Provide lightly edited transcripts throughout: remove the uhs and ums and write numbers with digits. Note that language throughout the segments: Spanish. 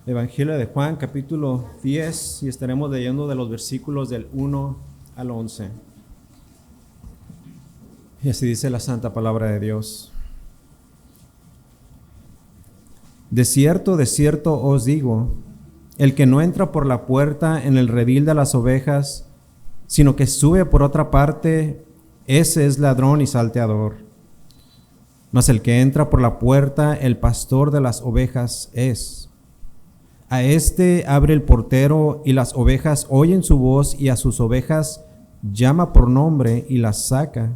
Evangelio de Juan, capítulo 10, y estaremos leyendo de los versículos del 1 al 11. Y así dice la santa palabra de Dios. De cierto os digo, el que no entra por la puerta en el redil de las ovejas, sino que sube por otra parte, ese es ladrón y salteador. Mas el que entra por la puerta, el pastor de las ovejas es. A éste abre el portero, y las ovejas oyen su voz, y a sus ovejas llama por nombre y las saca.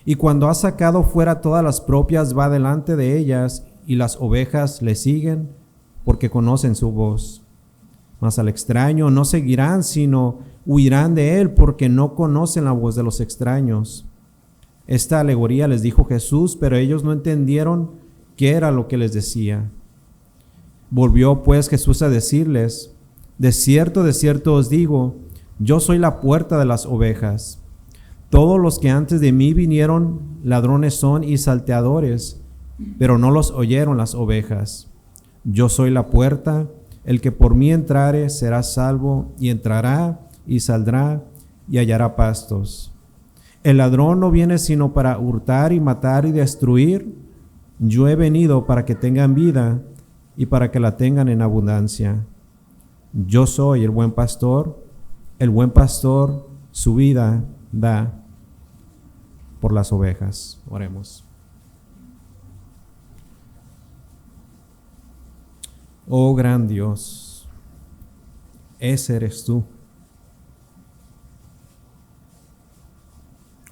Y cuando ha sacado fuera todas las propias, va delante de ellas, y las ovejas le siguen, porque conocen su voz. Mas al extraño no seguirán, sino huirán de él, porque no conocen la voz de los extraños. Esta alegoría les dijo Jesús, pero ellos no entendieron qué era lo que les decía. Volvió pues Jesús a decirles: de cierto os digo, yo soy la puerta de las ovejas. Todos los que antes de mí vinieron, ladrones son y salteadores, pero no los oyeron las ovejas. Yo soy la puerta, el que por mí entrare será salvo, y entrará y saldrá y hallará pastos. El ladrón no viene sino para hurtar y matar y destruir. Yo he venido para que tengan vida y para que la tengan en abundancia. Yo soy el buen pastor su vida da por las ovejas. Oremos. Oh gran Dios, ese eres tú.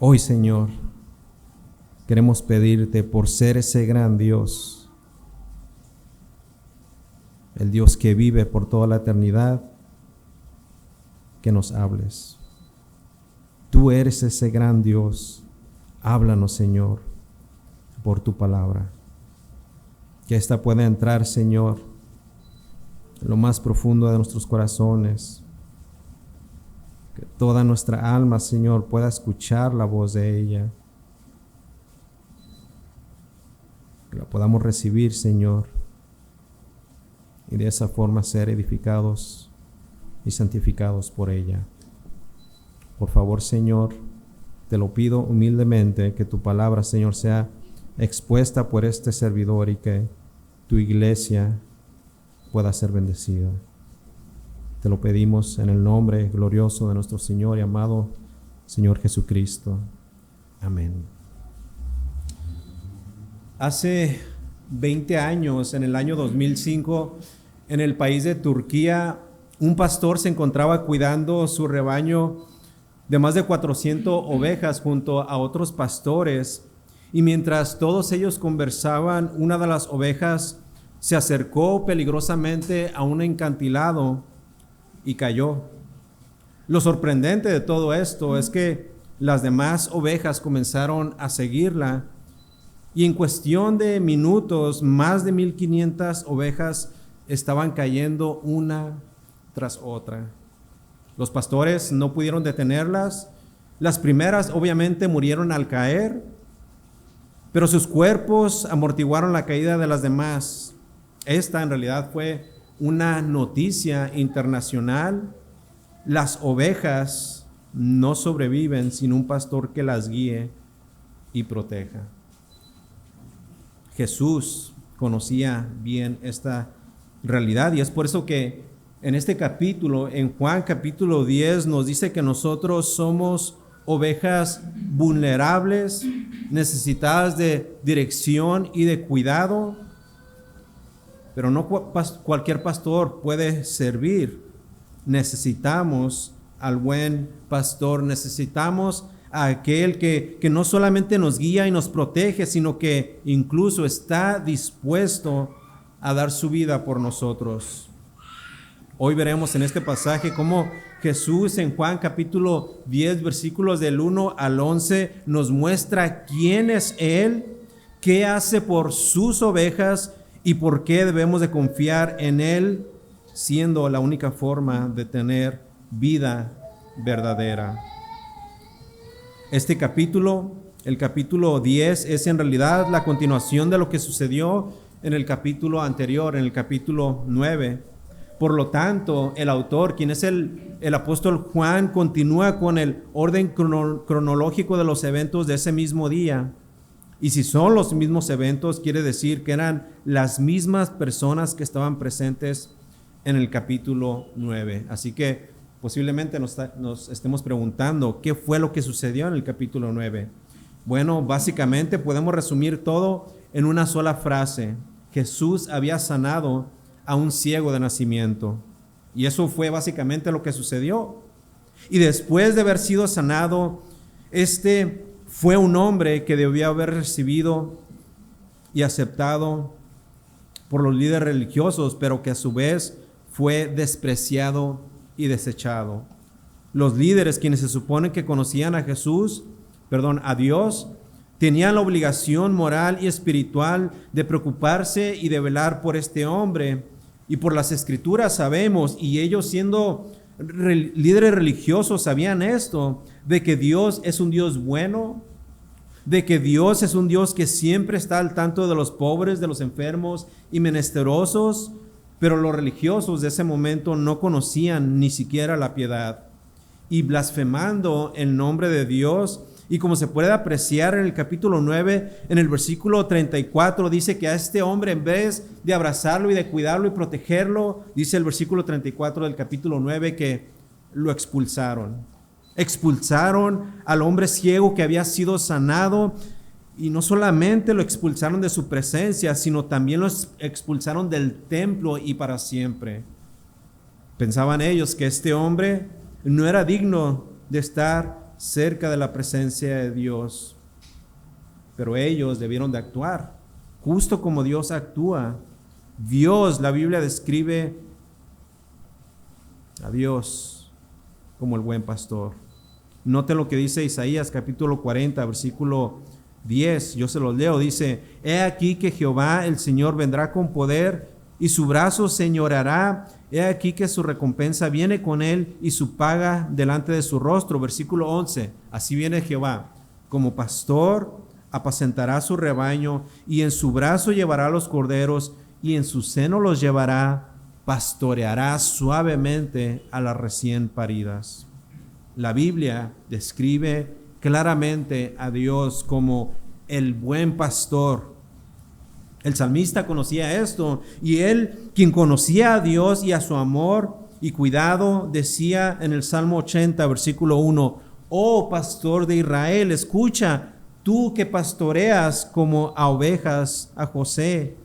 Hoy, Señor, queremos pedirte por ser ese gran Dios, el Dios que vive por toda la eternidad, que nos hables. Tú eres ese gran Dios. Háblanos, Señor, por tu palabra. Que ésta pueda entrar, Señor, en lo más profundo de nuestros corazones. Que toda nuestra alma, Señor, pueda escuchar la voz de ella. Que la podamos recibir, Señor, y de esa forma ser edificados y santificados por ella. Por favor, Señor, te lo pido humildemente, que tu palabra, Señor, sea expuesta por este servidor y que tu iglesia pueda ser bendecida. Te lo pedimos en el nombre glorioso de nuestro Señor y amado Señor Jesucristo. Amén. Hace 20 años, en el año 2005, en el país de Turquía, un pastor se encontraba cuidando su rebaño de más de 400 ovejas junto a otros pastores, y mientras todos ellos conversaban, una de las ovejas se acercó peligrosamente a un acantilado y cayó. Lo sorprendente de todo esto es que las demás ovejas comenzaron a seguirla, y en cuestión de minutos, más de 1,500 ovejas estaban cayendo una tras otra. Los pastores no pudieron detenerlas. Las primeras obviamente murieron al caer, pero sus cuerpos amortiguaron la caída de las demás. Esta en realidad fue una noticia internacional. Las ovejas no sobreviven sin un pastor que las guíe y proteja. Jesús conocía bien esta realidad, y es por eso que en este capítulo, en Juan capítulo 10, nos dice que nosotros somos ovejas vulnerables, necesitadas de dirección y de cuidado, pero no cualquier pastor puede servir. Necesitamos al buen pastor, necesitamos a aquel que no solamente nos guía y nos protege, sino que incluso está dispuesto a dar su vida por nosotros. Hoy veremos en este pasaje cómo Jesús en Juan capítulo 10, versículos del 1 al 11, nos muestra quién es Él, qué hace por sus ovejas y por qué debemos de confiar en Él, siendo la única forma de tener vida verdadera. Este capítulo, el capítulo 10, es en realidad la continuación de lo que sucedió en el capítulo anterior, en el capítulo 9. Por lo tanto, el autor, quien es el apóstol Juan, continúa con el orden cronológico de los eventos de ese mismo día. Y si son los mismos eventos, quiere decir que eran las mismas personas que estaban presentes en el capítulo 9. Así que posiblemente nos estemos preguntando qué fue lo que sucedió en el capítulo 9. Bueno, básicamente podemos resumir todo en una sola frase. Jesús había sanado a un ciego de nacimiento. Y eso fue básicamente lo que sucedió. Y después de haber sido sanado, fue un hombre que debió haber recibido y aceptado por los líderes religiosos, pero que a su vez fue despreciado y desechado. Los líderes, quienes se supone que conocían a Dios, tenían la obligación moral y espiritual de preocuparse y de velar por este hombre. Y por las escrituras sabemos, y ellos siendo líderes religiosos sabían esto, de que Dios es un Dios bueno, de que Dios es un Dios que siempre está al tanto de los pobres, de los enfermos y menesterosos, pero los religiosos de ese momento no conocían ni siquiera la piedad. Y blasfemando el nombre de Dios, y como se puede apreciar en el capítulo 9, en el versículo 34, dice que a este hombre, en vez de abrazarlo y de cuidarlo y protegerlo, dice el versículo 34 del capítulo 9, que lo expulsaron. Expulsaron al hombre ciego que había sido sanado, y no solamente lo expulsaron de su presencia, sino también lo expulsaron del templo y para siempre. Pensaban ellos que este hombre no era digno de estar cerca de la presencia de Dios, pero ellos debieron de actuar justo como Dios actúa. Dios, la Biblia describe a Dios como el buen pastor. Note lo que dice Isaías capítulo 40, versículo 10, yo se los leo, dice: He aquí que Jehová el Señor vendrá con poder y su brazo señoreará. He aquí que su recompensa viene con él y su paga delante de su rostro. Versículo 11, así viene Jehová, como pastor apacentará su rebaño, y en su brazo llevará los corderos, y en su seno los llevará, pastoreará suavemente a las recién paridas. La Biblia describe claramente a Dios como el buen pastor. El salmista conocía esto, y él, quien conocía a Dios y a su amor y cuidado, decía en el Salmo 80, versículo 1: Oh pastor de Israel, escucha, tú que pastoreas como a ovejas a José,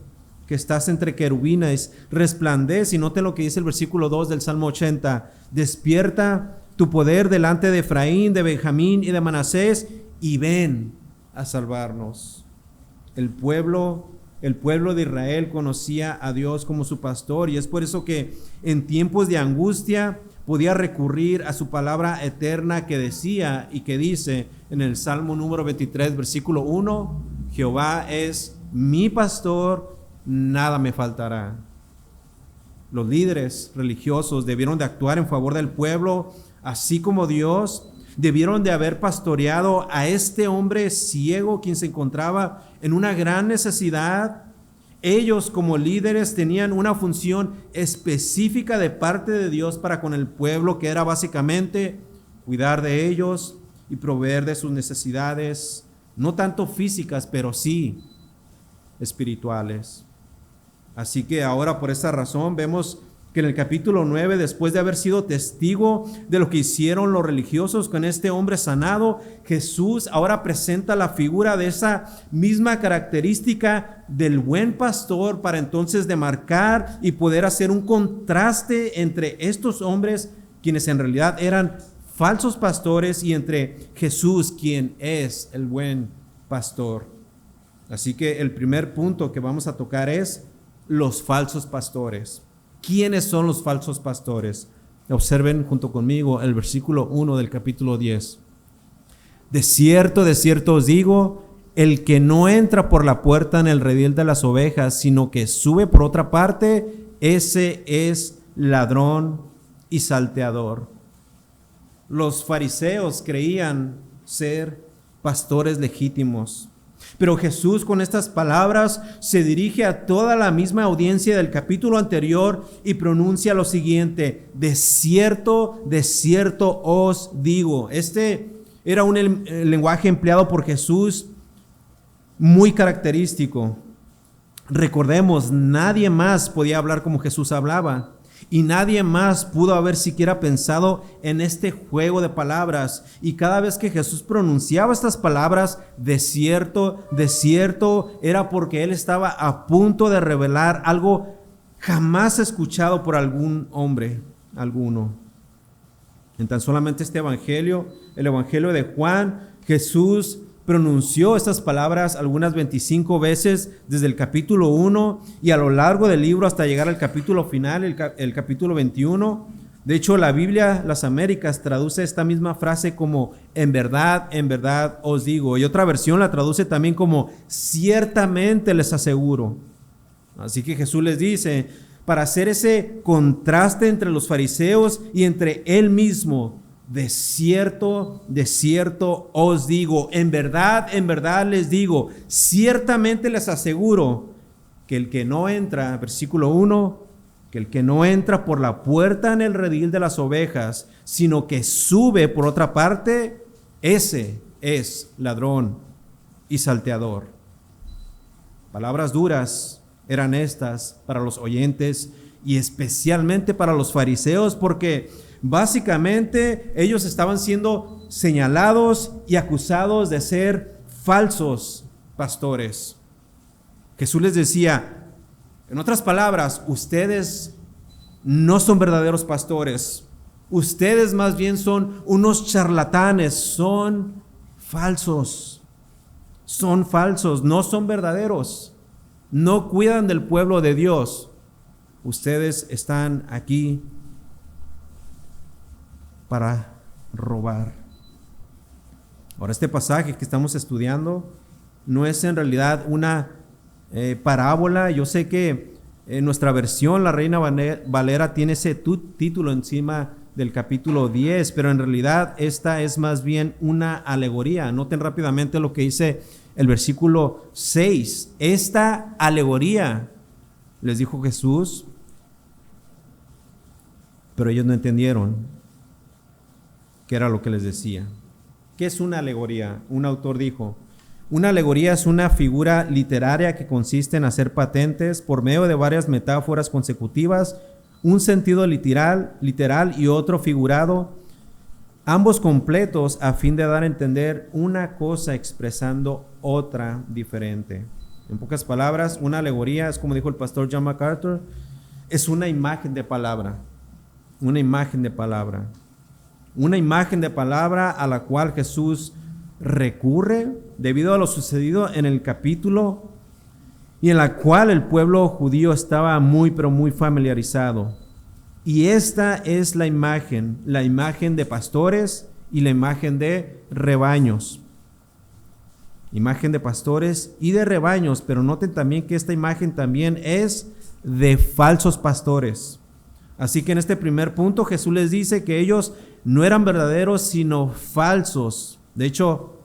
que estás entre querubines, resplandece. Y note lo que dice el versículo 2 del Salmo 80: Despierta tu poder delante de Efraín, de Benjamín y de Manasés, y ven a salvarnos. El pueblo de Israel conocía a Dios como su pastor, y es por eso que en tiempos de angustia podía recurrir a su palabra eterna que decía y que dice en el Salmo número 23, versículo 1: Jehová es mi pastor, nada me faltará. Los líderes religiosos debieron de actuar en favor del pueblo, así como Dios. Debieron de haber pastoreado a este hombre ciego, quien se encontraba en una gran necesidad. Ellos, como líderes, tenían una función específica de parte de Dios para con el pueblo, que era básicamente cuidar de ellos y proveer de sus necesidades, no tanto físicas, pero sí espirituales. Así que ahora, por esta razón, vemos que en el capítulo 9, después de haber sido testigo de lo que hicieron los religiosos con este hombre sanado, Jesús ahora presenta la figura de esa misma característica del buen pastor, para entonces demarcar y poder hacer un contraste entre estos hombres, quienes en realidad eran falsos pastores, y entre Jesús, quien es el buen pastor. Así que el primer punto que vamos a tocar es los falsos pastores. ¿Quiénes son los falsos pastores? Observen junto conmigo el versículo 1 del capítulo 10. De cierto os digo, el que no entra por la puerta en el redil de las ovejas, sino que sube por otra parte, ese es ladrón y salteador. Los fariseos creían ser pastores legítimos. Pero Jesús con estas palabras se dirige a toda la misma audiencia del capítulo anterior y pronuncia lo siguiente: de cierto os digo. Este era el lenguaje empleado por Jesús muy característico. Recordemos, nadie más podía hablar como Jesús hablaba. Y nadie más pudo haber siquiera pensado en este juego de palabras. Y cada vez que Jesús pronunciaba estas palabras, de cierto, era porque Él estaba a punto de revelar algo jamás escuchado por algún hombre, alguno. En tan solamente este evangelio, el evangelio de Juan, Jesús pronunció estas palabras algunas 25 veces desde el capítulo 1 y a lo largo del libro hasta llegar al capítulo final, el capítulo 21. De hecho, la Biblia, las Américas, traduce esta misma frase como en verdad os digo. Y otra versión la traduce también como ciertamente les aseguro. Así que Jesús les dice, para hacer ese contraste entre los fariseos y entre Él mismo: de cierto os digo, en verdad les digo, ciertamente les aseguro que el que no entra, versículo 1, que el que no entra por la puerta en el redil de las ovejas, sino que sube por otra parte, ese es ladrón y salteador. Palabras duras eran estas para los oyentes y especialmente para los fariseos, porque básicamente ellos estaban siendo señalados y acusados de ser falsos pastores. Jesús les decía, en otras palabras, ustedes no son verdaderos pastores. Ustedes más bien son unos charlatanes, son falsos. Son falsos, no son verdaderos. No cuidan del pueblo de Dios. Ustedes están aquí para robar. Ahora, este pasaje que estamos estudiando no es en realidad una parábola. Yo sé que en nuestra versión, la Reina Valera, tiene ese título encima del capítulo 10, pero en realidad esta es más bien una alegoría. Noten rápidamente lo que dice el versículo 6. Esta alegoría, les dijo Jesús, pero ellos no entendieron qué era lo que les decía. ¿Qué es una alegoría? Un autor dijo: una alegoría es una figura literaria que consiste en hacer patentes por medio de varias metáforas consecutivas, un sentido literal y otro figurado, ambos completos a fin de dar a entender una cosa expresando otra diferente. En pocas palabras, una alegoría es, como dijo el pastor John MacArthur, es una imagen de palabra. Una imagen de palabra. Una imagen de palabra a la cual Jesús recurre debido a lo sucedido en el capítulo y en la cual el pueblo judío estaba muy familiarizado. Y esta es la imagen de pastores y la imagen de rebaños. Imagen de pastores y de rebaños, pero noten también que esta imagen también es de falsos pastores. Así que en este primer punto Jesús les dice que ellos no eran verdaderos sino falsos. De hecho,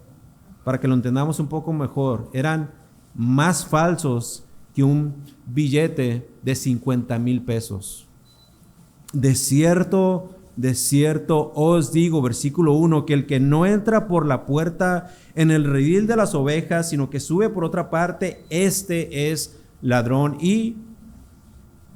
para que lo entendamos un poco mejor, eran más falsos que un billete de 50,000 pesos. De cierto os digo, versículo 1, que el que no entra por la puerta en el redil de las ovejas, sino que sube por otra parte, este es ladrón y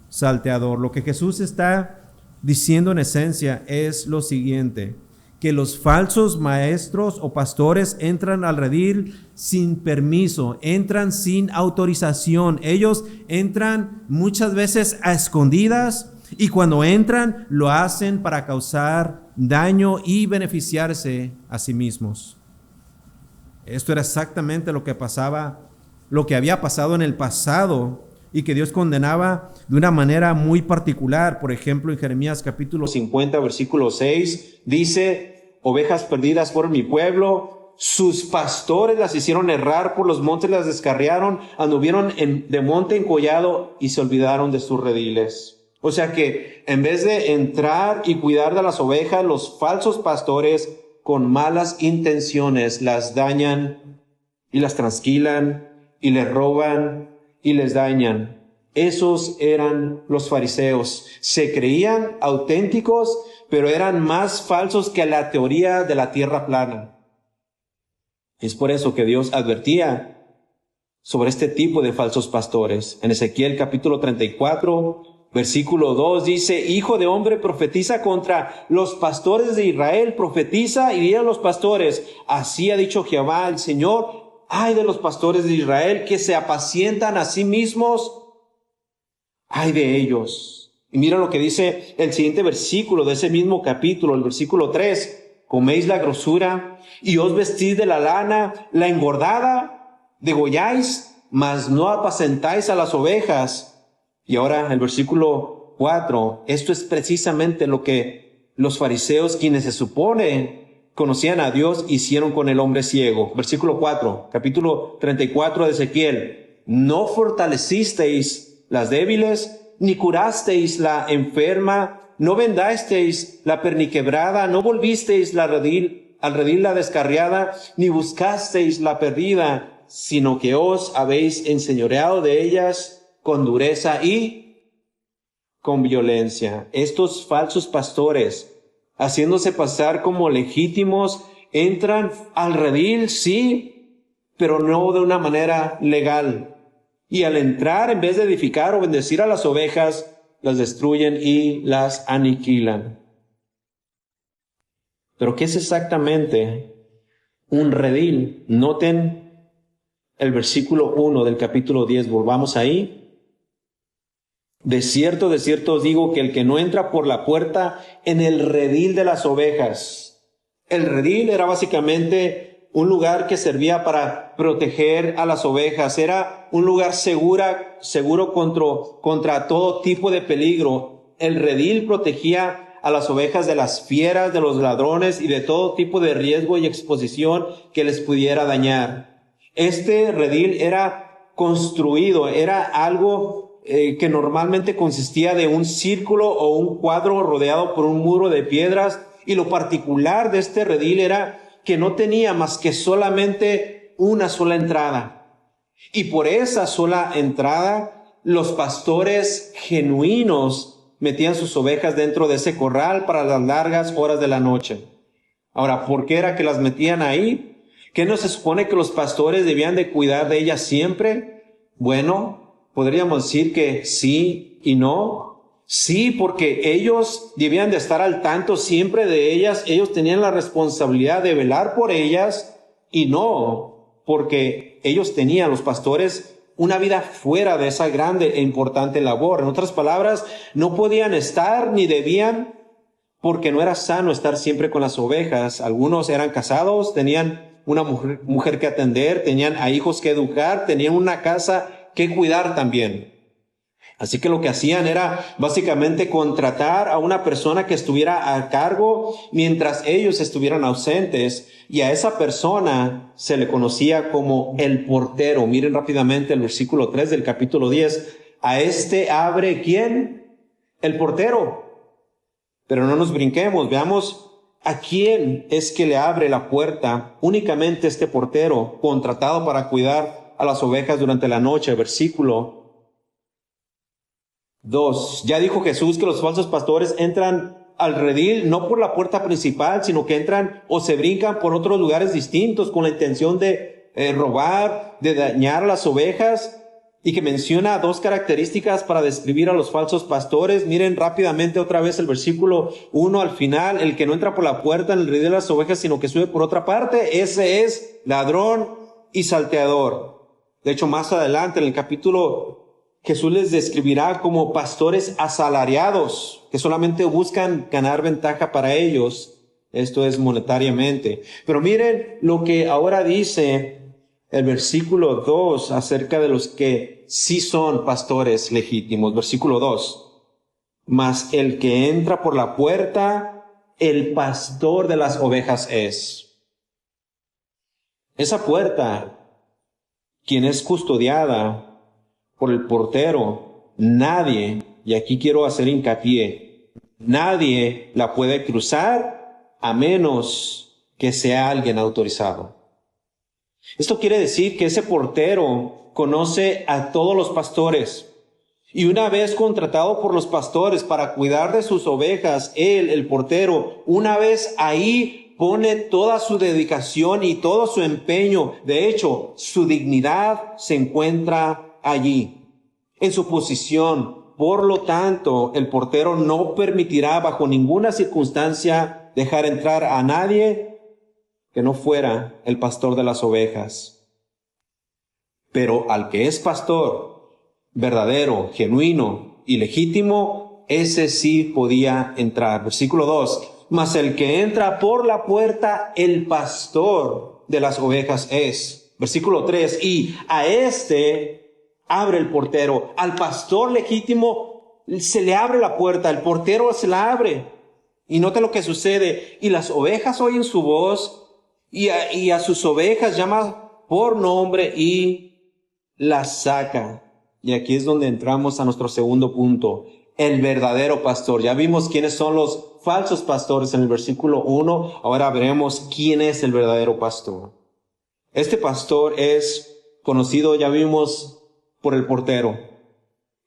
salteador. Lo que Jesús está diciendo en esencia es lo siguiente: que los falsos maestros o pastores entran al redil sin permiso, entran sin autorización. Ellos entran muchas veces a escondidas y cuando entran lo hacen para causar daño y beneficiarse a sí mismos. Esto era exactamente lo que había pasado en el pasado y que Dios condenaba de una manera muy particular. Por ejemplo, en Jeremías capítulo 50, versículo 6, dice: ovejas perdidas fueron mi pueblo, sus pastores las hicieron errar por los montes, las descarriaron, anduvieron de monte en collado y se olvidaron de sus rediles. O sea que en vez de entrar y cuidar de las ovejas, los falsos pastores con malas intenciones las dañan y las trasquilan y les roban y les dañan. Esos eran los fariseos. Se creían auténticos, pero eran más falsos que la teoría de la tierra plana. Es por eso que Dios advertía sobre este tipo de falsos pastores. En Ezequiel capítulo 34, versículo 2 dice: Hijo de hombre, profetiza contra los pastores de Israel, profetiza y di a los pastores: así ha dicho Jehová el Señor, ay de los pastores de Israel que se apacientan a sí mismos, ay de ellos. Y mira lo que dice el siguiente versículo de ese mismo capítulo, el versículo 3. Coméis la grosura y os vestís de la lana, la engordada, degolláis, mas no apacentáis a las ovejas. Y ahora el versículo 4. Esto es precisamente lo que los fariseos, quienes se supone conocían a Dios, hicieron con el hombre ciego. Versículo 4, capítulo 34 de Ezequiel. No fortalecisteis las débiles, ni curasteis la enferma, no vendasteis la perniquebrada, no volvisteis al redil la descarriada, ni buscasteis la perdida, sino que os habéis enseñoreado de ellas con dureza y con violencia. Estos falsos pastores, haciéndose pasar como legítimos, entran al redil, sí, pero no de una manera legal. Y al entrar, en vez de edificar o bendecir a las ovejas, las destruyen y las aniquilan. Pero ¿qué es exactamente un redil? Noten el versículo 1 del capítulo 10, volvamos ahí. De cierto os digo que el que no entra por la puerta en el redil de las ovejas. El redil era básicamente un lugar que servía para proteger a las ovejas. Era un lugar seguro contra todo tipo de peligro. El redil protegía a las ovejas de las fieras, de los ladrones y de todo tipo de riesgo y exposición que les pudiera dañar. Este redil era construido, era algo que normalmente consistía de un círculo o un cuadro rodeado por un muro de piedras. Y lo particular de este redil era que no tenía más que solamente una sola entrada. Y por esa sola entrada, los pastores genuinos metían sus ovejas dentro de ese corral para las largas horas de la noche. Ahora, ¿por qué era que las metían ahí? ¿Qué no se supone que los pastores debían de cuidar de ellas siempre? Bueno, podríamos decir que sí y no. Sí, porque ellos debían de estar al tanto siempre de ellas. Ellos tenían la responsabilidad de velar por ellas, y no porque ellos tenían, los pastores, una vida fuera de esa grande e importante labor. En otras palabras, no podían estar ni debían, porque no era sano estar siempre con las ovejas. Algunos eran casados, tenían una mujer que atender, tenían a hijos que educar, tenían una casa que cuidar también. Así que lo que hacían era básicamente contratar a una persona que estuviera a cargo mientras ellos estuvieran ausentes, y a esa persona se le conocía como el portero. Miren rápidamente el versículo 3 del capítulo 10. A este abre ¿quién? El portero. Pero no nos brinquemos, veamos a quién es que le abre la puerta. Únicamente este portero, contratado para cuidar a las ovejas durante la noche. Versículo 2. Ya dijo Jesús que los falsos pastores entran al redil no por la puerta principal, sino que entran o se brincan por otros lugares distintos con la intención de robar, de dañar a las ovejas, y que menciona dos características para describir a los falsos pastores. Miren rápidamente otra vez el versículo 1 al final: el que no entra por la puerta en el redil de las ovejas, sino que sube por otra parte, ese es ladrón y salteador. De hecho, más adelante en el capítulo, Jesús les describirá como pastores asalariados, que solamente buscan ganar ventaja para ellos, esto es monetariamente. Pero miren lo que ahora dice el versículo 2 acerca de los que sí son pastores legítimos. Versículo 2. Mas el que entra por la puerta, el pastor de las ovejas es. Esa puerta, quien es custodiada por el portero, nadie, y aquí quiero hacer hincapié, nadie la puede cruzar a menos que sea alguien autorizado. Esto quiere decir que ese portero conoce a todos los pastores. Y una vez contratado por los pastores para cuidar de sus ovejas, él, el portero, una vez ahí pone toda su dedicación y todo su empeño. De hecho, su dignidad se encuentra allí, en su posición. Por lo tanto, el portero no permitirá bajo ninguna circunstancia dejar entrar a nadie que no fuera el pastor de las ovejas. Pero al que es pastor verdadero, genuino y legítimo, ese sí podía entrar. Versículo 2. Mas el que entra por la puerta, el pastor de las ovejas es. Versículo 3. Y a este abre el portero. Al pastor legítimo se le abre la puerta, el portero se la abre. Y nota lo que sucede. Y las ovejas oyen su voz y a sus ovejas llama por nombre y las saca. Y aquí es donde entramos a nuestro segundo punto, el verdadero pastor. Ya vimos quiénes son los falsos pastores en el versículo 1. Ahora veremos quién es el verdadero pastor. Este pastor es conocido, ya vimos, por el portero.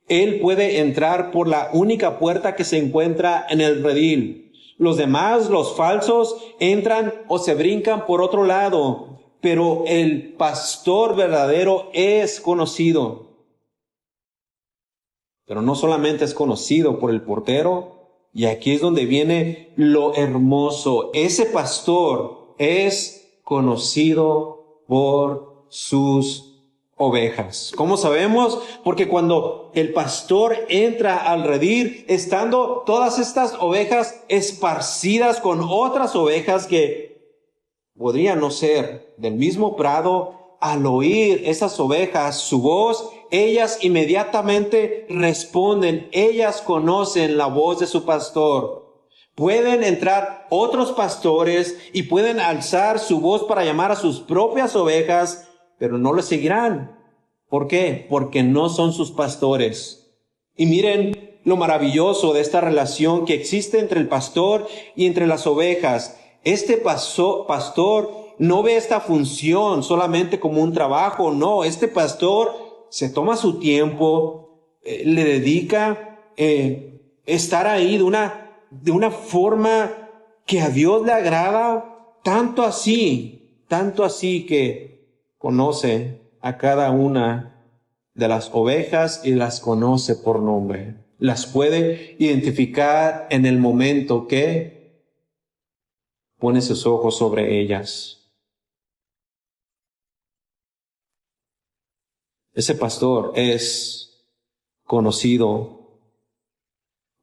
Él puede entrar por la única puerta que se encuentra en el redil. Los demás, los falsos, entran o se brincan por otro lado. Pero el pastor verdadero es conocido. Pero no solamente es conocido por el portero, y aquí es donde viene lo hermoso. Ese pastor es conocido por sus ovejas. ¿Cómo sabemos? Porque cuando el pastor entra al redil, estando todas estas ovejas esparcidas con otras ovejas que podrían no ser del mismo prado, al oír esas ovejas su voz, ellas inmediatamente responden. Ellas conocen la voz de su pastor. Pueden entrar otros pastores y pueden alzar su voz para llamar a sus propias ovejas, pero no le seguirán. ¿Por qué? Porque no son sus pastores. Y miren lo maravilloso de esta relación que existe entre el pastor y entre las ovejas. Este pastor no ve esta función solamente como un trabajo, no. Este pastor se toma su tiempo, le dedica estar ahí de una forma que a Dios le agrada, tanto así que conoce a cada una de las ovejas y las conoce por nombre. Las puede identificar en el momento que pone sus ojos sobre ellas. Ese pastor es conocido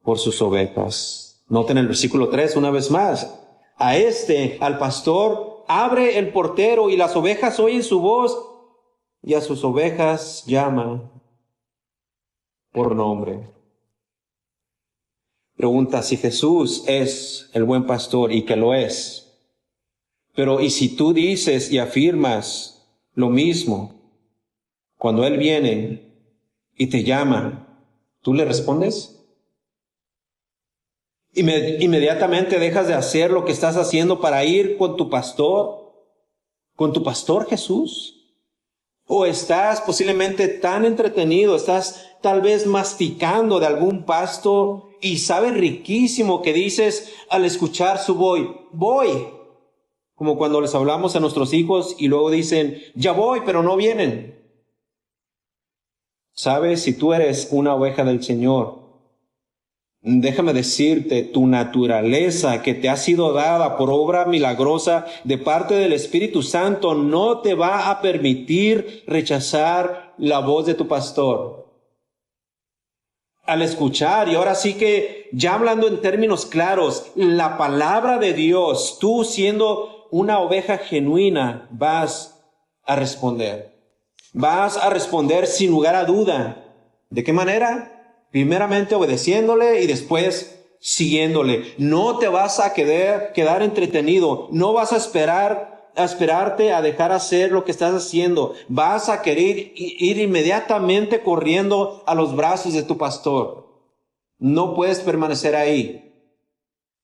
por sus ovejas. Noten el versículo 3 una vez más. Al pastor, abre el portero y las ovejas oyen su voz y a sus ovejas llama por nombre. Pregunta, si Jesús es el buen pastor, y que lo es, pero ¿y si tú dices y afirmas lo mismo? Cuando Él viene y te llama, ¿tú le respondes? Inmediatamente dejas de hacer lo que estás haciendo para ir con tu pastor Jesús. O estás posiblemente tan entretenido, estás tal vez masticando de algún pasto y sabe riquísimo que dices al escuchar su voy. Como cuando les hablamos a nuestros hijos y luego dicen, ya voy, pero no vienen. ¿Sabes? Si tú eres una oveja del Señor, déjame decirte, tu naturaleza que te ha sido dada por obra milagrosa de parte del Espíritu Santo no te va a permitir rechazar la voz de tu pastor. Al escuchar, y ahora sí que ya hablando en términos claros, la palabra de Dios, tú siendo una oveja genuina, vas a responder. Vas a responder sin lugar a duda. ¿De qué manera? Primeramente obedeciéndole y después siguiéndole. No te vas a quedar entretenido. No vas a esperarte a dejar hacer lo que estás haciendo. Vas a querer ir inmediatamente corriendo a los brazos de tu pastor. No puedes permanecer ahí.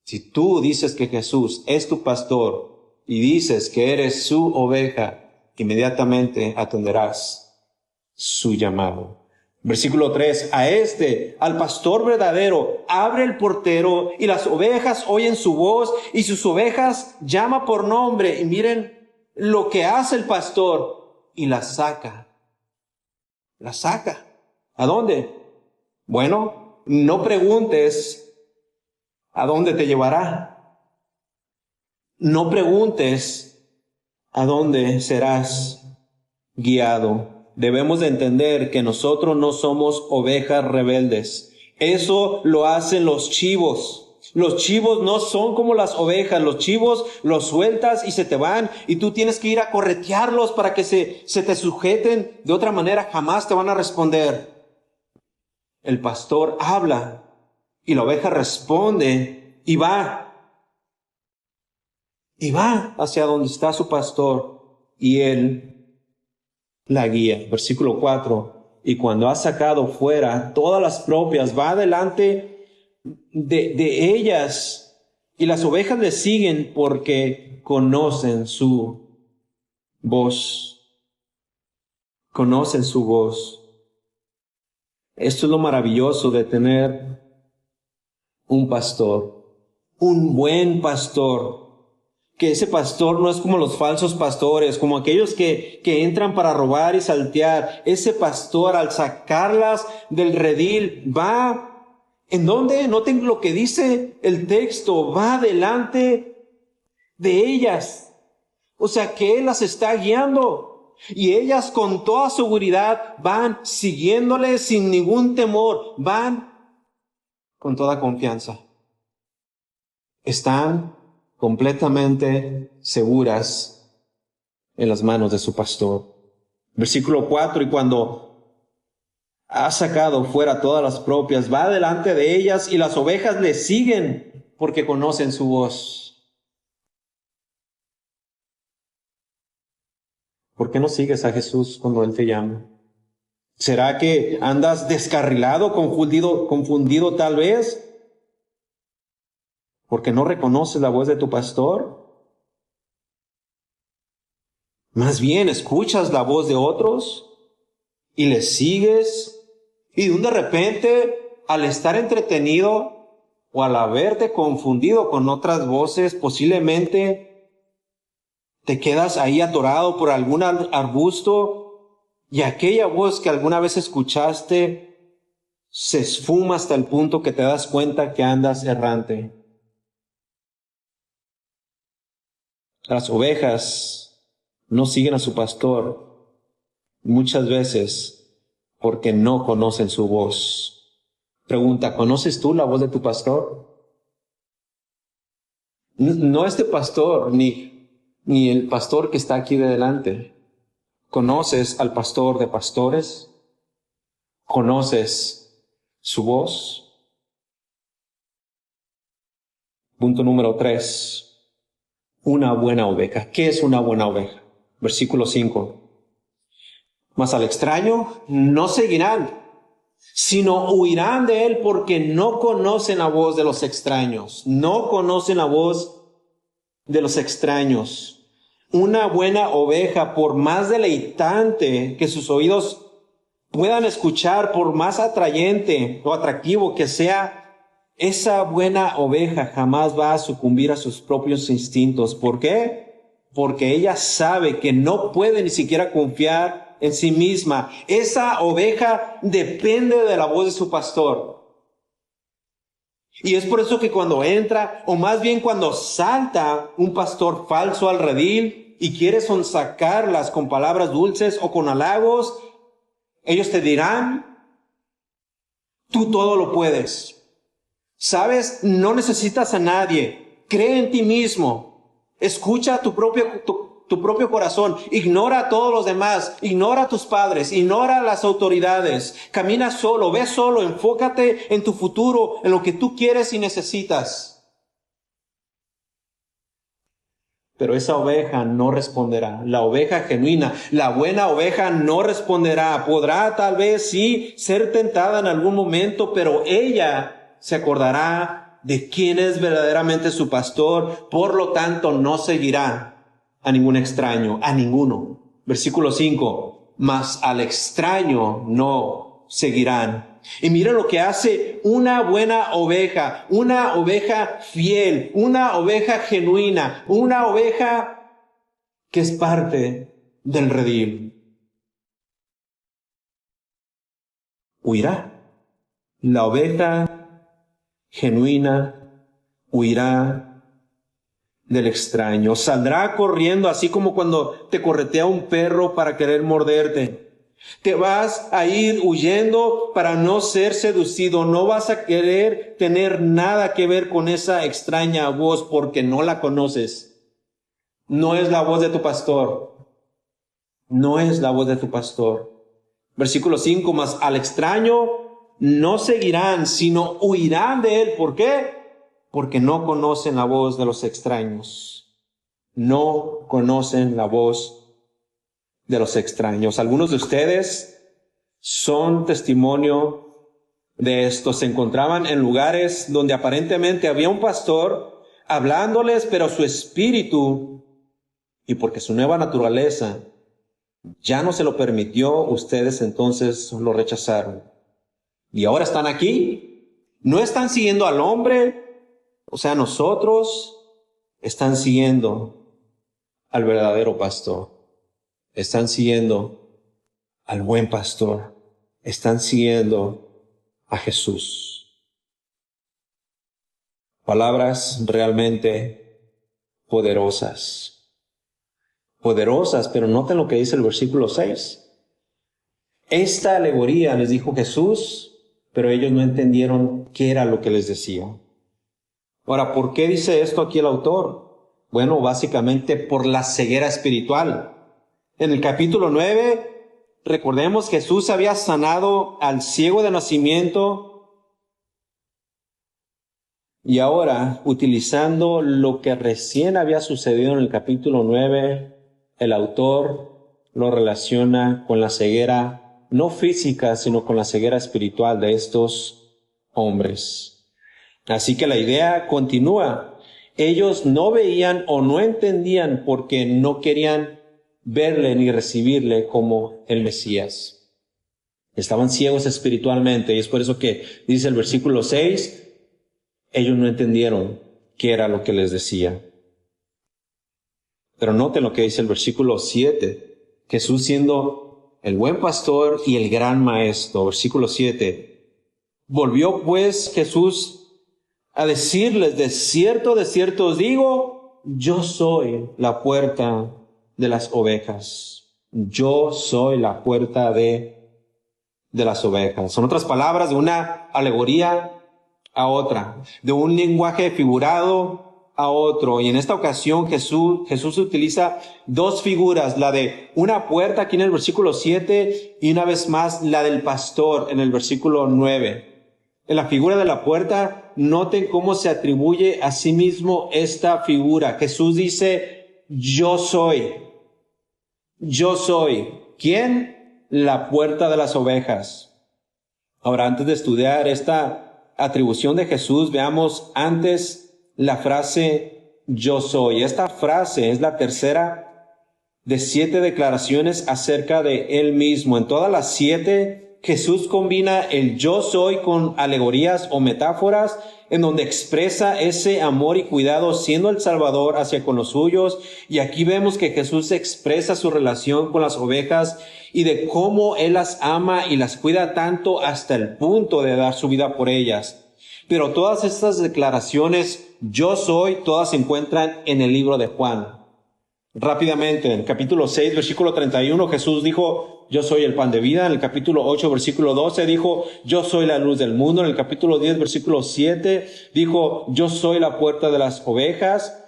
Si tú dices que Jesús es tu pastor y dices que eres su oveja, inmediatamente atenderás su llamado. Versículo 3, al pastor verdadero, abre el portero y las ovejas oyen su voz y sus ovejas llama por nombre. Y miren lo que hace el pastor y las saca. Las saca. ¿A dónde? Bueno, no preguntes a dónde te llevará. No preguntes a dónde serás guiado. Debemos de entender que nosotros no somos ovejas rebeldes. Eso lo hacen los chivos. Los chivos no son como las ovejas. Los chivos los sueltas y se te van. Y tú tienes que ir a corretearlos para que se te sujeten. De otra manera jamás te van a responder. El pastor habla y la oveja responde y va. Y va hacia donde está su pastor. Y él la guía. Versículo 4. Y cuando ha sacado fuera todas las propias, va delante de ellas, y las ovejas le siguen porque conocen su voz. Conocen su voz. Esto es lo maravilloso de tener un pastor, un buen pastor. Que ese pastor no es como los falsos pastores, como aquellos que entran para robar y saltear. Ese pastor, al sacarlas del redil, va, ¿en dónde? Noten lo que dice el texto, va delante de ellas. O sea que Él las está guiando. Y ellas con toda seguridad van siguiéndole sin ningún temor, van con toda confianza. Están completamente seguras en las manos de su pastor. Versículo 4, y cuando ha sacado fuera todas las propias, va delante de ellas y las ovejas le siguen porque conocen su voz. ¿Por qué no sigues a Jesús cuando Él te llama? ¿Será que andas descarrilado, confundido tal vez? ¿Porque no reconoces la voz de tu pastor? Más bien, escuchas la voz de otros y les sigues. Y de repente, al estar entretenido o al haberte confundido con otras voces, posiblemente te quedas ahí atorado por algún arbusto y aquella voz que alguna vez escuchaste se esfuma hasta el punto que te das cuenta que andas errante. Las ovejas no siguen a su pastor muchas veces porque no conocen su voz. Pregunta, ¿conoces tú la voz de tu pastor? No este pastor, ni el pastor que está aquí de delante. ¿Conoces al pastor de pastores? ¿Conoces su voz? Punto número 3. Una buena oveja. ¿Qué es una buena oveja? Versículo 5. Mas al extraño no seguirán, sino huirán de él porque no conocen la voz de los extraños. No conocen la voz de los extraños. Una buena oveja, por más deleitante que sus oídos puedan escuchar, por más atrayente o atractivo que sea, esa buena oveja jamás va a sucumbir a sus propios instintos. ¿Por qué? Porque ella sabe que no puede ni siquiera confiar en sí misma. Esa oveja depende de la voz de su pastor. Y es por eso que cuando entra, o más bien cuando salta un pastor falso al redil y quiere sonsacarlas con palabras dulces o con halagos, ellos te dirán, tú todo lo puedes. ¿Sabes? No necesitas a nadie. Cree en ti mismo. Escucha tu propio corazón. Ignora a todos los demás. Ignora a tus padres. Ignora a las autoridades. Camina solo. Ve solo. Enfócate en tu futuro, en lo que tú quieres y necesitas. Pero esa oveja no responderá. La oveja genuina, la buena oveja no responderá. Podrá tal vez sí ser tentada en algún momento, pero ella se acordará de quién es verdaderamente su pastor, por lo tanto no seguirá a ningún extraño, a ninguno. Versículo 5, mas al extraño no seguirán. Y mira lo que hace una buena oveja, una oveja fiel, una oveja genuina, una oveja que es parte del redil. Huirá. La oveja genuina huirá del extraño. Saldrá corriendo, así como cuando te corretea un perro para querer morderte. Te vas a ir huyendo para no ser seducido. No vas a querer tener nada que ver con esa extraña voz porque no la conoces. No es la voz de tu pastor. No es la voz de tu pastor. Versículo 5, mas al extraño no seguirán, sino huirán de él. ¿Por qué? Porque no conocen la voz de los extraños. No conocen la voz de los extraños. Algunos de ustedes son testimonio de esto. Se encontraban en lugares donde aparentemente había un pastor hablándoles, pero su espíritu, y porque su nueva naturaleza ya no se lo permitió, ustedes entonces lo rechazaron. Y ahora están aquí. No están siguiendo al hombre, o sea, nosotros. Están siguiendo al verdadero pastor. Están siguiendo al buen pastor. Están siguiendo a Jesús. Palabras realmente poderosas. Poderosas, pero noten lo que dice el versículo 6. Esta alegoría les dijo Jesús, pero ellos no entendieron qué era lo que les decía. Ahora, ¿por qué dice esto aquí el autor? Bueno, básicamente por la ceguera espiritual. En el capítulo 9, recordemos, Jesús había sanado al ciego de nacimiento y ahora, utilizando lo que recién había sucedido en el capítulo 9, el autor lo relaciona con la ceguera no física, sino con la ceguera espiritual de estos hombres. Así que la idea continúa. Ellos no veían o no entendían porque no querían verle ni recibirle como el Mesías. Estaban ciegos espiritualmente, y es por eso que dice el versículo 6, ellos no entendieron qué era lo que les decía. Pero noten lo que dice el versículo 7. Jesús siendo el buen pastor y el gran maestro. Versículo 7. Volvió pues Jesús a decirles, de cierto os digo, yo soy la puerta de las ovejas. Yo soy la puerta de las ovejas. Son otras palabras de una alegoría a otra, de un lenguaje figurado a otro. Y en esta ocasión Jesús utiliza dos figuras, la de una puerta aquí en el versículo 7 y una vez más la del pastor en el versículo 9. En la figura de la puerta, noten cómo se atribuye a sí mismo esta figura. Jesús dice, yo soy. Yo soy. ¿Quién? La puerta de las ovejas. Ahora, antes de estudiar esta atribución de Jesús, veamos antes la frase yo soy. Esta frase es la tercera de 7 declaraciones acerca de Él mismo. En todas las 7, Jesús combina el yo soy con alegorías o metáforas en donde expresa ese amor y cuidado siendo el Salvador hacia con los suyos. Y aquí vemos que Jesús expresa su relación con las ovejas y de cómo Él las ama y las cuida tanto hasta el punto de dar su vida por ellas. Pero todas estas declaraciones, yo soy, todas se encuentran en el libro de Juan. Rápidamente, en el capítulo 6, versículo 31, Jesús dijo, yo soy el pan de vida. En el capítulo 8, versículo 12, dijo, yo soy la luz del mundo. En el capítulo 10, versículo 7, dijo, yo soy la puerta de las ovejas.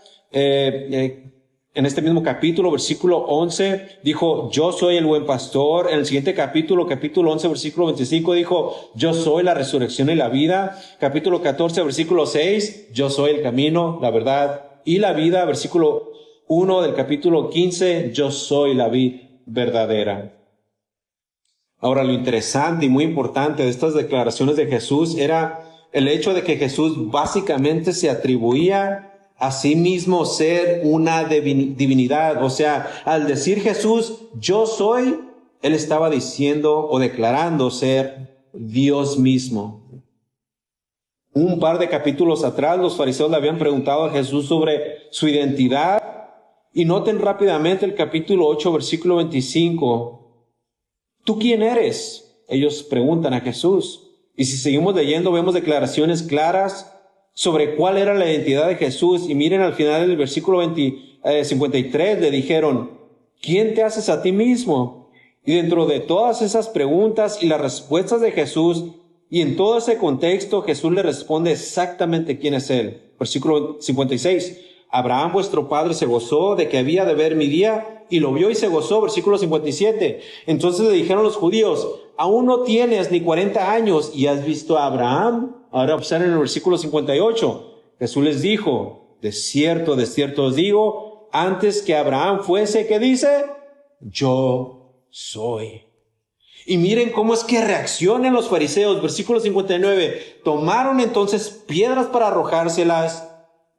En este mismo capítulo, versículo 11, dijo, yo soy el buen pastor. En el siguiente capítulo 11, versículo 25, dijo, yo soy la resurrección y la vida. Capítulo 14, versículo 6, yo soy el camino, la verdad y la vida. Versículo 1 del capítulo 15, yo soy la vid verdadera. Ahora, lo interesante y muy importante de estas declaraciones de Jesús era el hecho de que Jesús básicamente se atribuía asimismo ser una divinidad. O sea, al decir Jesús, yo soy, él estaba diciendo o declarando ser Dios mismo. Un par de capítulos atrás, los fariseos le habían preguntado a Jesús sobre su identidad. Y noten rápidamente el capítulo 8, versículo 25. ¿Tú quién eres? Ellos preguntan a Jesús. Y si seguimos leyendo, vemos declaraciones claras sobre cuál era la identidad de Jesús. Y miren al final del versículo 53, le dijeron, ¿quién te haces a ti mismo? Y dentro de todas esas preguntas y las respuestas de Jesús, y en todo ese contexto, Jesús le responde exactamente quién es él. Versículo 56. Abraham, vuestro padre, se gozó de que había de ver mi día, y lo vio y se gozó. Versículo 57. Entonces le dijeron los judíos, aún no tienes ni 40 años, y has visto a Abraham. Ahora observen en el versículo 58. Jesús les dijo, de cierto os digo, antes que Abraham fuese, ¿qué dice? Yo soy. Y miren cómo es que reaccionan los fariseos. Versículo 59. Tomaron entonces piedras para arrojárselas,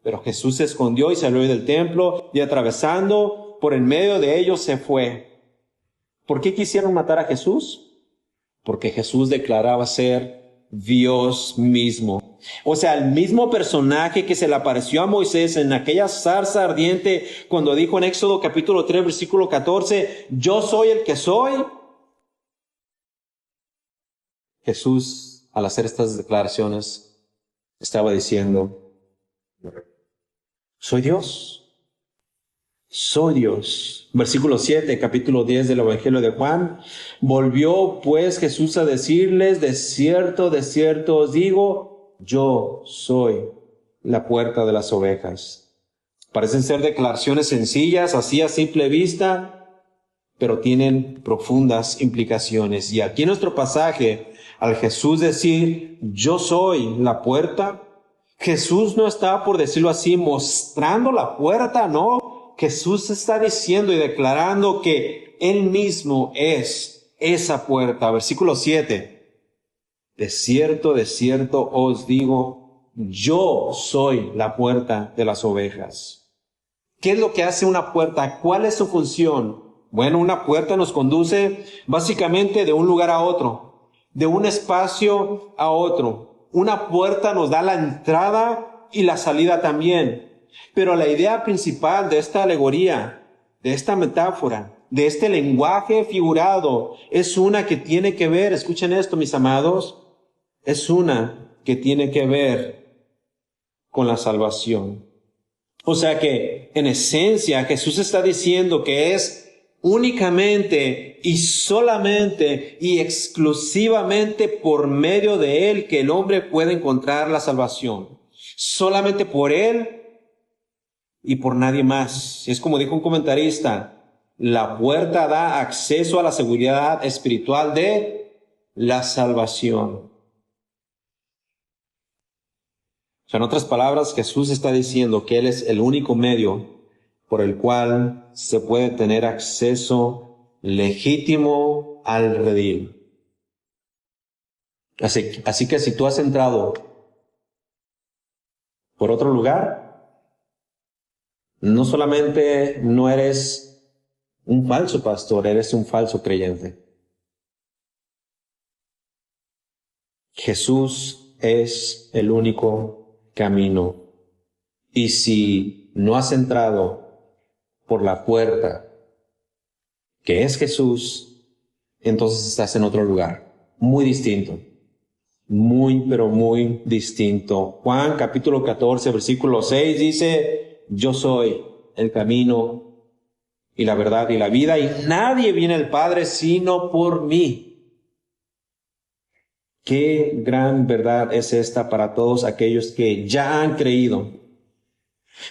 pero Jesús se escondió y salió del templo, y atravesando por en medio de ellos se fue. ¿Por qué quisieron matar a Jesús? Porque Jesús declaraba ser Dios mismo. O sea, el mismo personaje que se le apareció a Moisés en aquella zarza ardiente cuando dijo en Éxodo capítulo 3, versículo 14, yo soy el que soy. Jesús, al hacer estas declaraciones, estaba diciendo, soy Dios. Soy Dios. Versículo 7, capítulo 10 del Evangelio de Juan. Volvió pues Jesús a decirles, de cierto os digo, yo soy la puerta de las ovejas. Parecen ser declaraciones sencillas, así a simple vista, pero tienen profundas implicaciones. Y aquí en nuestro pasaje, al Jesús decir, yo soy la puerta, Jesús no está, por decirlo así, mostrando la puerta, no. Jesús está diciendo y declarando que Él mismo es esa puerta. Versículo 7. De cierto os digo, yo soy la puerta de las ovejas. ¿Qué es lo que hace una puerta? ¿Cuál es su función? Bueno, una puerta nos conduce básicamente de un lugar a otro, de un espacio a otro. Una puerta nos da la entrada y la salida también. Pero la idea principal de esta alegoría, de esta metáfora, de este lenguaje figurado, es una que tiene que ver, escuchen esto, mis amados, es una que tiene que ver con la salvación. O sea que, en esencia, Jesús está diciendo que es únicamente y solamente y exclusivamente por medio de Él que el hombre puede encontrar la salvación. Solamente por Él y por nadie más. Es como dijo un comentarista, la puerta da acceso a la seguridad espiritual de la salvación. O sea, en otras palabras, Jesús está diciendo que Él es el único medio por el cual se puede tener acceso legítimo al redil. Así que si tú has entrado por otro lugar, no solamente no eres un falso pastor, eres un falso creyente. Jesús es el único camino. Y si no has entrado por la puerta, que es Jesús, entonces estás en otro lugar, muy distinto. Muy, pero muy distinto. Juan capítulo 14, versículo 6 dice, yo soy el camino y la verdad y la vida, y nadie viene al Padre sino por mí. Qué gran verdad es esta para todos aquellos que ya han creído.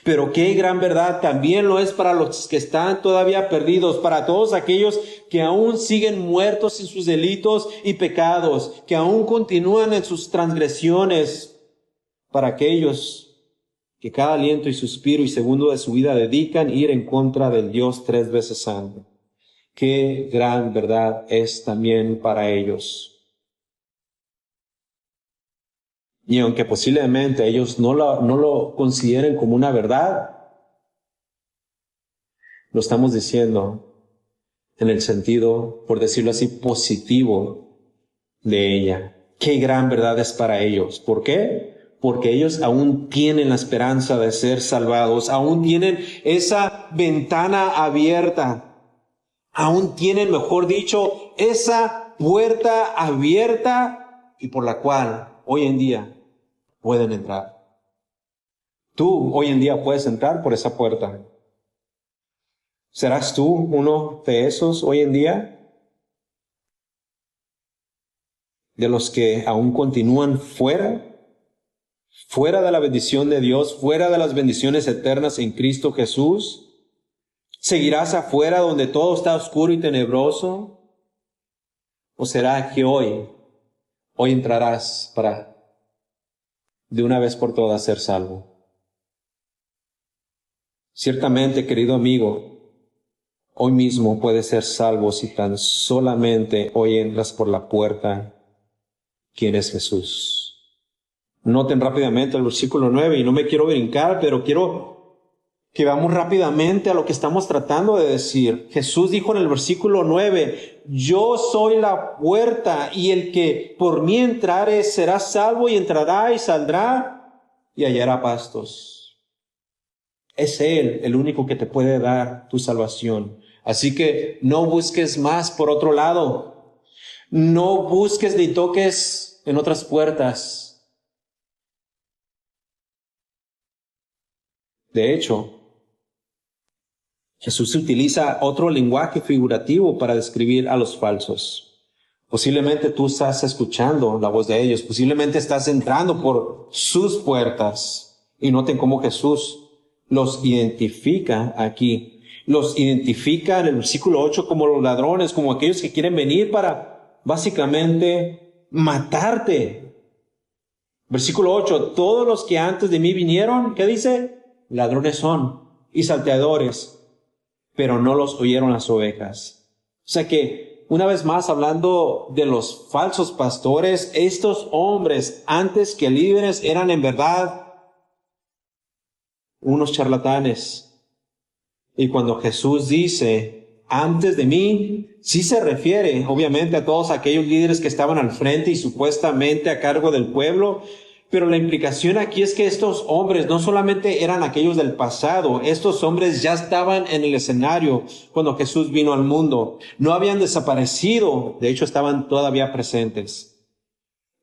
Pero qué gran verdad también lo es para los que están todavía perdidos, para todos aquellos que aún siguen muertos en sus delitos y pecados, que aún continúan en sus transgresiones, para aquellos que cada aliento y suspiro y segundo de su vida dedican a ir en contra del Dios 3 veces santo. Qué gran verdad es también para ellos. Y aunque posiblemente ellos no lo consideren como una verdad, lo estamos diciendo en el sentido, por decirlo así, positivo de ella. Qué gran verdad es para ellos. ¿Por qué? Porque ellos aún tienen la esperanza de ser salvados, aún tienen esa ventana abierta, aún tienen, mejor dicho, esa puerta abierta y por la cual hoy en día pueden entrar. Tú hoy en día puedes entrar por esa puerta. ¿Serás tú uno de esos hoy en día? De los que aún continúan fuera de la bendición de Dios, fuera de las bendiciones eternas en Cristo Jesús. ¿Seguirás afuera donde todo está oscuro y tenebroso? ¿O será que hoy entrarás para de una vez por todas ser salvo? Ciertamente, querido amigo, hoy mismo puedes ser salvo si tan solamente hoy entras por la puerta. ¿Quién es Jesús? Noten rápidamente el versículo 9, y no me quiero brincar, pero quiero que vamos rápidamente a lo que estamos tratando de decir. Jesús dijo en el versículo 9, yo soy la puerta, y el que por mí entrare será salvo, y entrará y saldrá y hallará pastos. Es Él el único que te puede dar tu salvación. Así que no busques más por otro lado. No busques ni toques en otras puertas. De hecho, Jesús utiliza otro lenguaje figurativo para describir a los falsos. Posiblemente tú estás escuchando la voz de ellos, posiblemente estás entrando por sus puertas. Y noten cómo Jesús los identifica aquí. Los identifica en el versículo 8 como los ladrones, como aquellos que quieren venir para básicamente matarte. Versículo 8, todos los que antes de mí vinieron, ¿qué dice? Ladrones son y salteadores, pero no los oyeron las ovejas. O sea que, una vez más, hablando de los falsos pastores, estos hombres, antes que líderes, eran en verdad unos charlatanes. Y cuando Jesús dice, antes de mí, sí se refiere, obviamente, a todos aquellos líderes que estaban al frente y supuestamente a cargo del pueblo. Pero la implicación aquí es que estos hombres no solamente eran aquellos del pasado, estos hombres ya estaban en el escenario cuando Jesús vino al mundo. No habían desaparecido, de hecho estaban todavía presentes.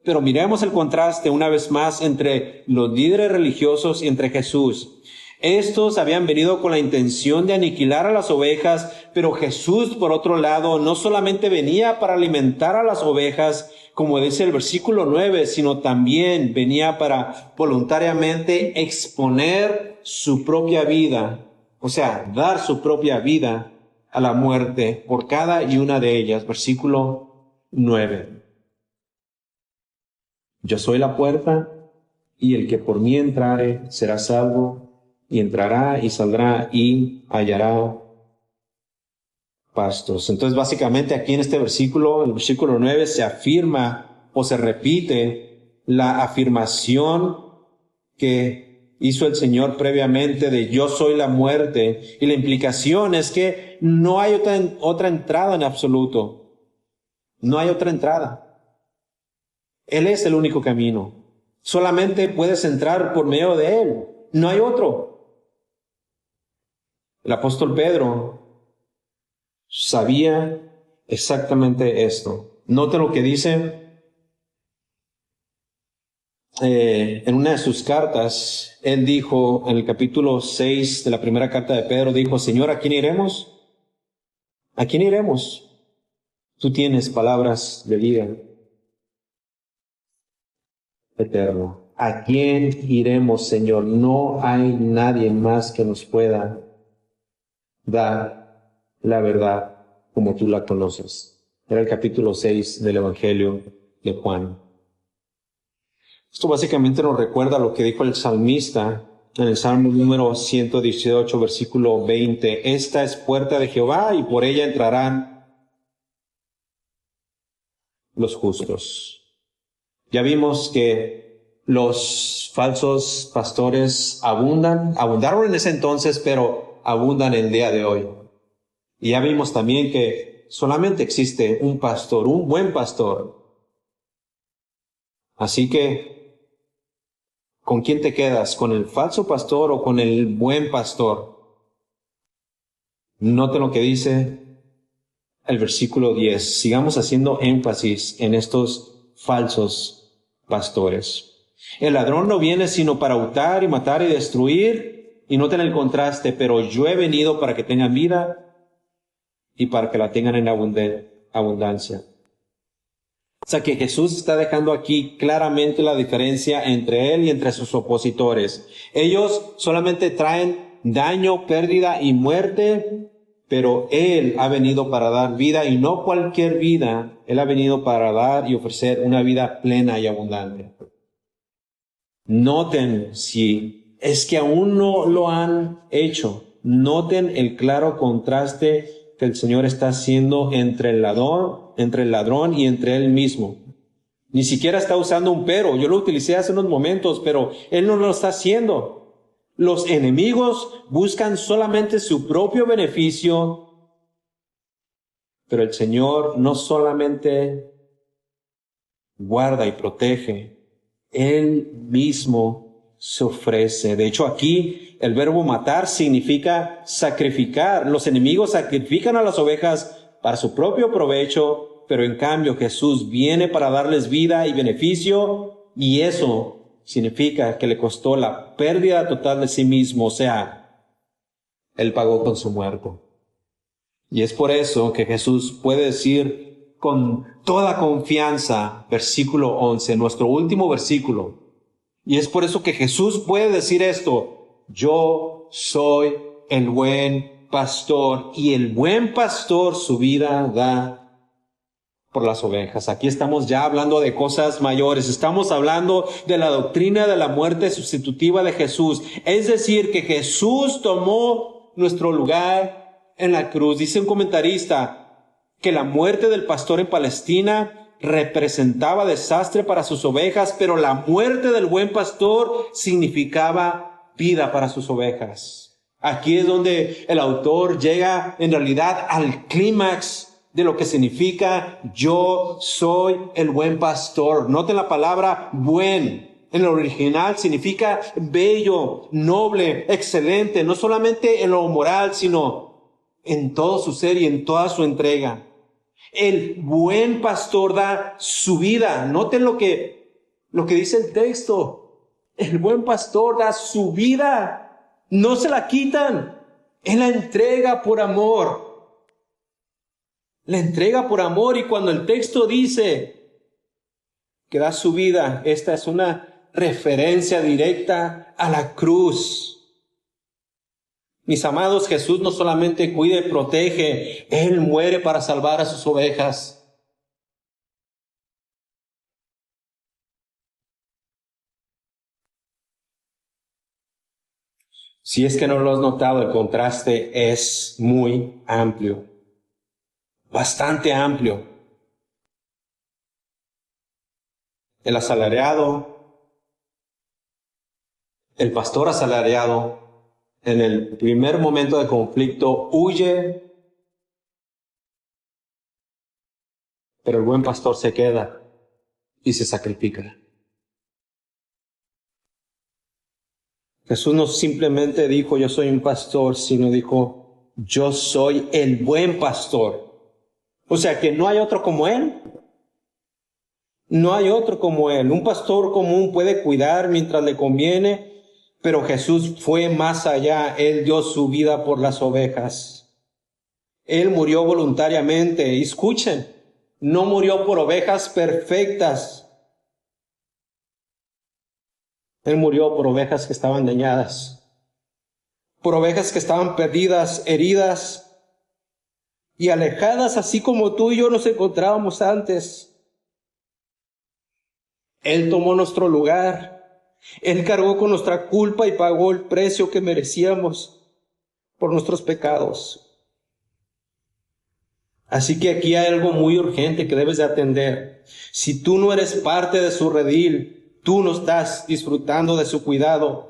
Pero miremos el contraste una vez más entre los líderes religiosos y entre Jesús. Estos habían venido con la intención de aniquilar a las ovejas, pero Jesús, por otro lado, no solamente venía para alimentar a las ovejas, como dice el versículo 9, sino también venía para voluntariamente exponer su propia vida, o sea, dar su propia vida a la muerte por cada y una de ellas. Versículo 9. Yo soy la puerta, y el que por mí entrare será salvo, y entrará y saldrá y hallará pastos. Entonces, básicamente aquí en este versículo, el versículo 9, se afirma o se repite la afirmación que hizo el Señor previamente de yo soy la muerte. Y la implicación es que no hay otra entrada en absoluto. No hay otra entrada. Él es el único camino. Solamente puedes entrar por medio de Él. No hay otro. El apóstol Pedro sabía exactamente esto. Noten lo que dice en una de sus cartas. Él dijo en el capítulo 6 de la primera carta de Pedro, dijo, Señor, ¿a quién iremos? ¿A quién iremos? Tú tienes palabras de vida eterno. ¿A quién iremos, Señor? No hay nadie más que nos pueda dar la verdad como tú la conoces. Era el capítulo 6 del Evangelio de Juan. Esto básicamente nos recuerda lo que dijo el salmista en el Salmo número 118, versículo 20. Esta es puerta de Jehová y por ella entrarán los justos. Ya vimos que Los falsos pastores abundaron en ese entonces, pero abundan el día de hoy. Y ya vimos también que solamente existe un pastor, un buen pastor. Así que, ¿con quién te quedas? ¿Con el falso pastor o con el buen pastor? Noten lo que dice el versículo 10. Sigamos haciendo énfasis en estos falsos pastores. El ladrón no viene sino para hurtar y matar y destruir. Y noten el contraste, pero yo he venido para que tengan vida y para que la tengan en abundancia. O sea que Jesús está dejando aquí claramente la diferencia entre Él y entre sus opositores. Ellos solamente traen daño, pérdida y muerte, pero Él ha venido para dar vida, y no cualquier vida. Él ha venido para dar y ofrecer una vida plena y abundante. Noten, si es que aún no lo han hecho, noten el claro contraste que el Señor está haciendo entre el ladrón y entre Él mismo. Ni siquiera está usando un pero. Yo lo utilicé hace unos momentos, pero Él no lo está haciendo. Los enemigos buscan solamente su propio beneficio, pero el Señor no solamente guarda y protege, Él mismo se ofrece. De hecho, aquí el verbo matar significa sacrificar. Los enemigos sacrifican a las ovejas para su propio provecho, pero en cambio Jesús viene para darles vida y beneficio, y eso significa que le costó la pérdida total de sí mismo, o sea, Él pagó con su muerte. Y es por eso que Jesús puede decir con toda confianza, versículo 11, nuestro último versículo, y es por eso que Jesús puede decir esto: yo soy el buen pastor, y el buen pastor su vida da por las ovejas. Aquí estamos ya hablando de cosas mayores. Estamos hablando de la doctrina de la muerte sustitutiva de Jesús. Es decir, que Jesús tomó nuestro lugar en la cruz. Dice un comentarista que la muerte del pastor en Palestina representaba desastre para sus ovejas, pero la muerte del buen pastor significaba vida para sus ovejas. Aquí es donde el autor llega en realidad al clímax de lo que significa yo soy el buen pastor. Noten la palabra buen. En el original significa bello, noble, excelente, no solamente en lo moral, sino en todo su ser y en toda su entrega. El buen pastor da su vida. Noten lo que dice el texto. El buen pastor da su vida. No se la quitan. Él la entrega por amor. La entrega por amor. Y cuando el texto dice que da su vida, esta es una referencia directa a la cruz. Mis amados, Jesús no solamente cuida y protege, Él muere para salvar a sus ovejas. Si es que no lo has notado, el contraste es muy amplio. Bastante amplio. El asalariado, el pastor asalariado, en el primer momento de conflicto huye, pero el buen pastor se queda y se sacrifica. Jesús no simplemente dijo yo soy un pastor, sino dijo yo soy el buen pastor. O sea que no hay otro como Él. No hay otro como Él. Un pastor común puede cuidar mientras le conviene, pero Jesús fue más allá. Él dio su vida por las ovejas. Él murió voluntariamente. Y escuchen, no murió por ovejas perfectas. Él murió por ovejas que estaban dañadas, por ovejas que estaban perdidas, heridas y alejadas, así como tú y yo nos encontrábamos antes. Él tomó nuestro lugar. Él cargó con nuestra culpa y pagó el precio que merecíamos por nuestros pecados. Así que aquí hay algo muy urgente que debes de atender. Si tú no eres parte de su redil, Tú no estás disfrutando de su cuidado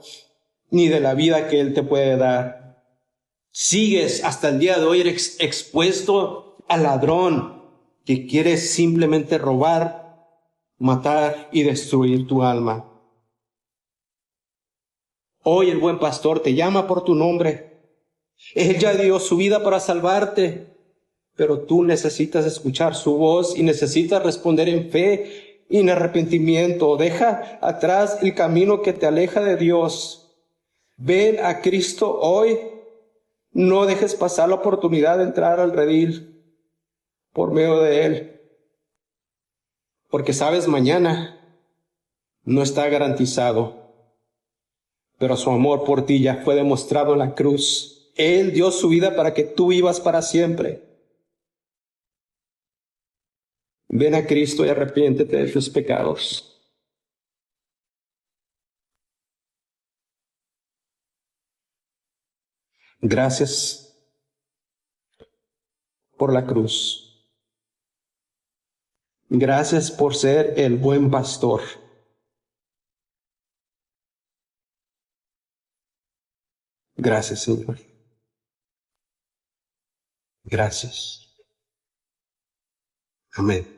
ni de la vida que Él te puede dar. Sigues hasta el día de hoy expuesto al ladrón que quiere simplemente robar, matar y destruir tu alma. Hoy el buen pastor te llama por tu nombre. Él ya dio su vida para salvarte, pero tú necesitas escuchar su voz y necesitas responder en fe y en arrepentimiento. Deja atrás el camino que te aleja de Dios. Ven a Cristo hoy. No dejes pasar la oportunidad de entrar al redil por medio de Él. Porque sabes, mañana no está garantizado. Pero su amor por ti ya fue demostrado en la cruz. Él dio su vida para que tú vivas para siempre. Ven a Cristo y arrepiéntete de tus pecados. Gracias por la cruz. Gracias por ser el buen pastor. Gracias, Señor. Gracias. Amén.